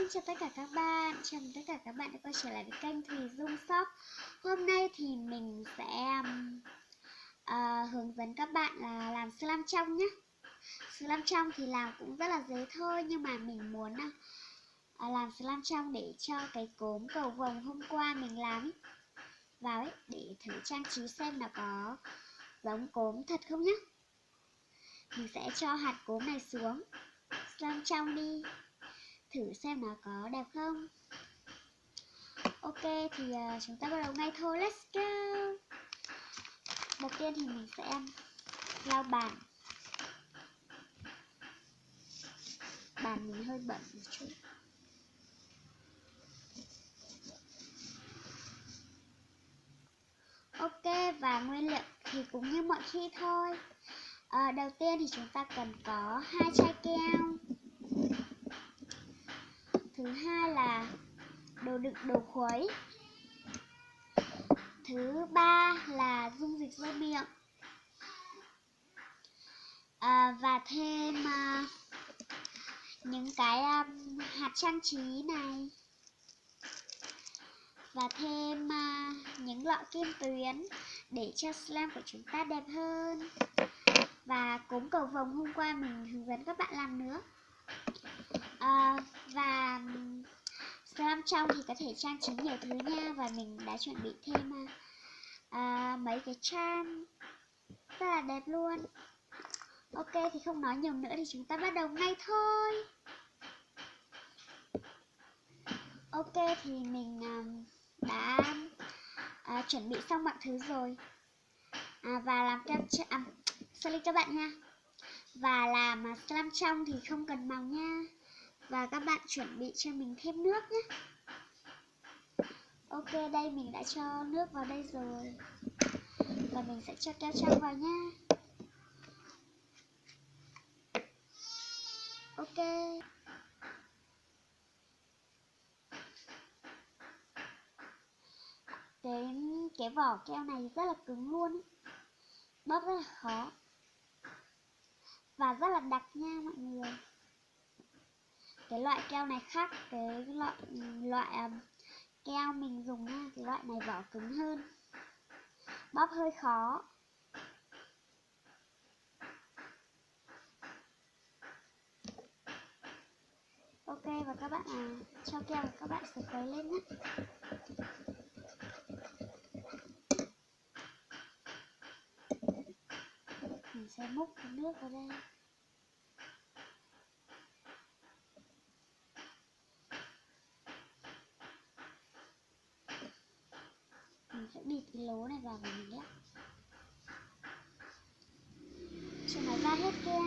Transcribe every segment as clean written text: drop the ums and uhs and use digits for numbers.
Xin chào tất cả các bạn, chào mừng tất cả các bạn đã quay trở lại với kênh Thùy Dung Shop. Hôm nay thì mình sẽ hướng dẫn các bạn là làm slam trong nhé. Slam trong thì làm cũng rất là dễ thôi, nhưng mà mình muốn làm slam trong để cho cái cốm cầu vồng hôm qua mình làm vào ấy, để thử trang trí xem là có giống cốm thật không nhé. Mình sẽ cho hạt cốm này xuống slam trong đi, thử xem nó có đẹp không. Ok thì chúng ta bắt đầu ngay thôi, let's go. Đầu tiên thì mình sẽ lau bàn. Bàn mình hơi bẩn một chút. Ok, và nguyên liệu thì cũng như mọi khi thôi. Đầu tiên thì chúng ta cần có 2 chai keo. Thứ hai là đồ đựng đồ khuấy. Thứ ba là dung dịch rửa miệng. Và thêm những cái hạt trang trí này. Và thêm những lọ kim tuyến để cho slam của chúng ta đẹp hơn. Và cốm cầu vồng hôm qua mình hướng dẫn các bạn làm nữa. Và slam trong thì có thể trang trí nhiều thứ nha. Và mình đã chuẩn bị thêm mấy cái charm rất là đẹp luôn. Ok thì không nói nhiều nữa thì chúng ta bắt đầu ngay thôi. Ok thì mình đã chuẩn bị xong mọi thứ rồi. Và làm sorry các bạn nha. Và làm slam trong thì không cần màu nha. Và các bạn chuẩn bị cho mình thêm nước nhé. Ok, đây mình đã cho nước vào đây rồi. Và mình sẽ cho keo trong vào nha. Ok. Cái vỏ keo này rất là cứng luôn. Bóp rất là khó. Và rất là đặc nha mọi người. Cái loại keo này khác cái loại keo mình dùng nha. Cái loại này vỏ cứng hơn, bóp hơi khó. Ok, và các bạn cho keo và các bạn sẽ khuấy lên nhé. Mình sẽ múc cái nước vào đây. Mình sẽ bịt cái lỗ này vào và mình lắc cho nó ra hết keo.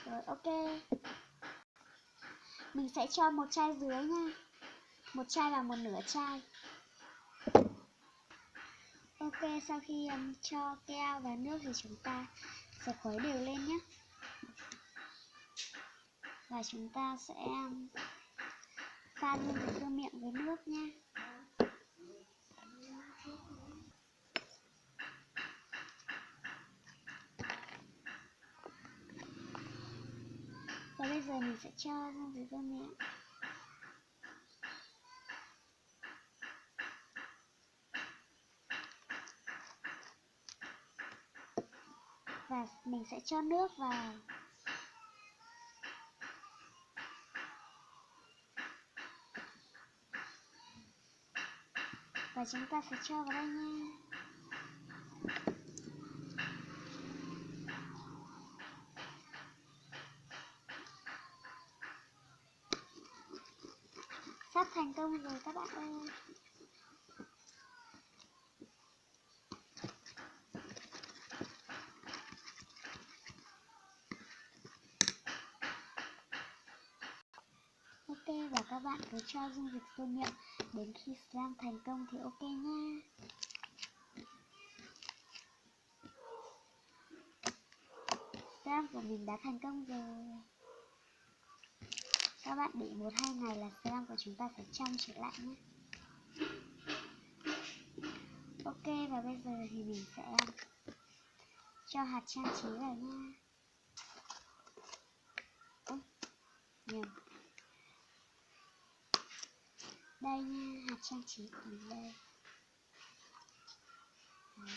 Rồi ok. Mình sẽ cho một chai dưới nha. Một chai và một nửa chai. Ok, sau khi cho keo và nước thì chúng ta sẽ khuấy đều lên nhé. Và chúng ta sẽ pha dung dịch rửa miệng với nước nha. Và bây giờ mình sẽ cho dung dịch rửa miệng. Và mình sẽ cho nước vào. Và chúng ta sẽ cho vào đây nha. Sắp thành công rồi các bạn ơi. Ok, và các bạn cứ cho dung dịch rửa miệng đến khi slam thành công thì ok nha. Slam của mình đã thành công rồi. Các bạn để 1-2 ngày là slam của chúng ta sẽ trong trở lại nhé. Ok, và bây giờ thì mình sẽ cho hạt trang trí vào nha. Ôi, nhầm. Đây nha, hạt trang trí của mình đây. Đấy.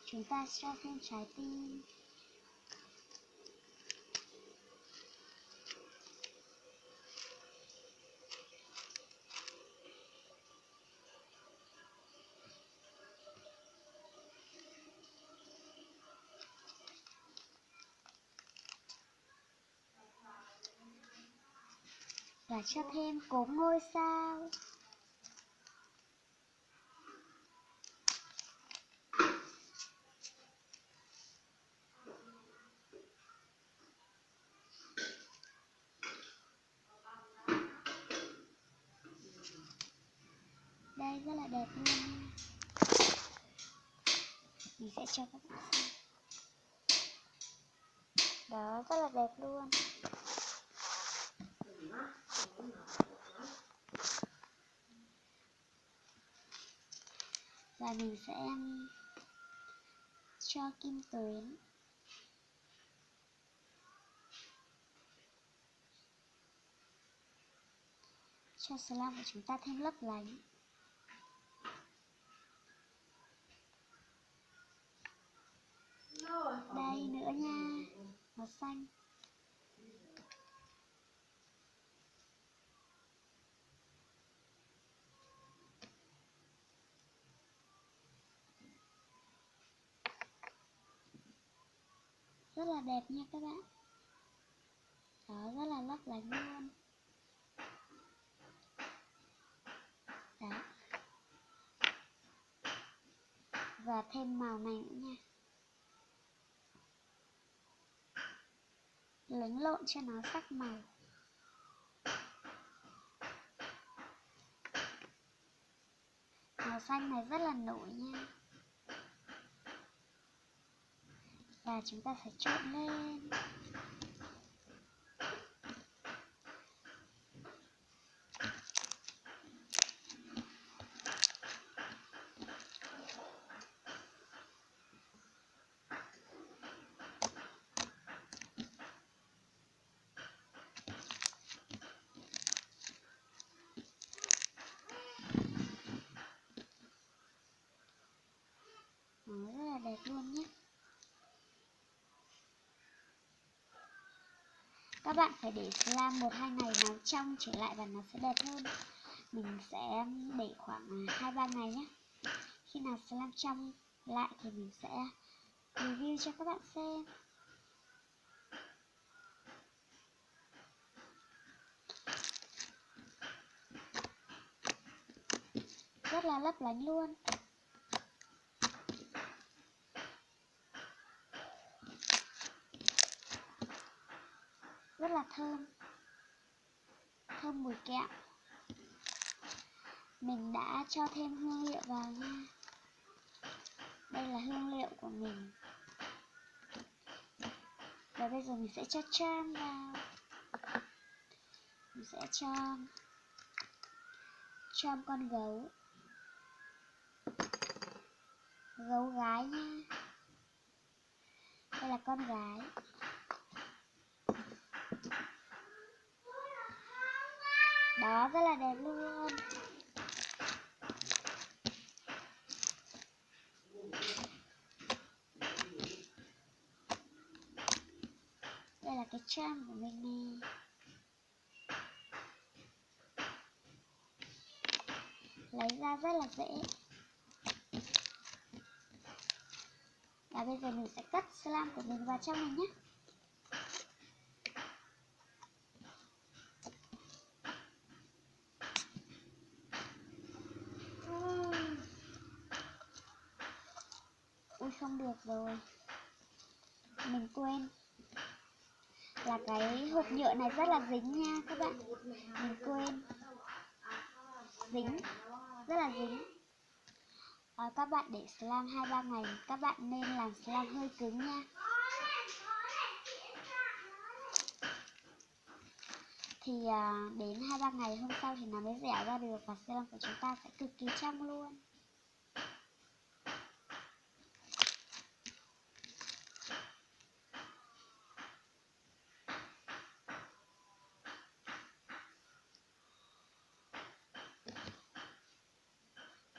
Chúng ta cho thêm trái tim. Và cho thêm cốm ngôi sao. Đây rất là đẹp luôn nha. Mình sẽ cho các bạn xem. Đó, rất là đẹp luôn. Và mình sẽ cho kim tuyến. Cho slime của chúng ta thêm lấp lánh. Đây nữa nha, màu xanh. Rất là đẹp nha các bạn. Đó, rất là lấp lánh luôn. Đó. Và thêm màu này nữa nha. Lấn lộn cho nó sắc màu. Màu xanh này rất là nổi nha. Và chúng ta phải trộn lên. Đó, rất là đẹp luôn nhé. Các bạn phải để slime 1-2 ngày nó trong trở lại và nó sẽ đẹp hơn. Mình sẽ để khoảng 2-3 ngày nhé. Khi nào slime trong lại thì mình sẽ review cho các bạn xem. Rất là lấp lánh luôn. Rất là thơm. Thơm mùi kẹo. Mình đã cho thêm hương liệu vào nha. Đây là hương liệu của mình. Và bây giờ mình sẽ cho charm vào. Mình sẽ cho charm con gấu. Gấu gái nha. Đây là con gái. Đó, rất là đẹp luôn. Đây là cái charm của mình nè. Lấy ra rất là dễ. Và bây giờ mình sẽ cất slime của mình vào trong này nhé. Ui, không được rồi. Mình quên. là cái hộp nhựa này rất là dính nha các bạn, mình quên, dính, rất là dính. Các bạn để slime 2-3 ngày các bạn nên làm slime hơi cứng nha. Thì đến 2-3 ngày hôm sau thì nó mới dẻo ra được và slime của chúng ta sẽ cực kỳ trong luôn.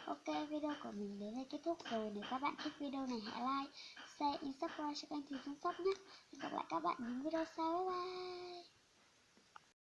Ok, video của mình đến đây kết thúc rồi. Nếu các bạn thích video này hãy like, share, subscribe cho kênh Thùy Dung Shop nhé. Hẹn gặp lại các bạn những video sau. Bye bye.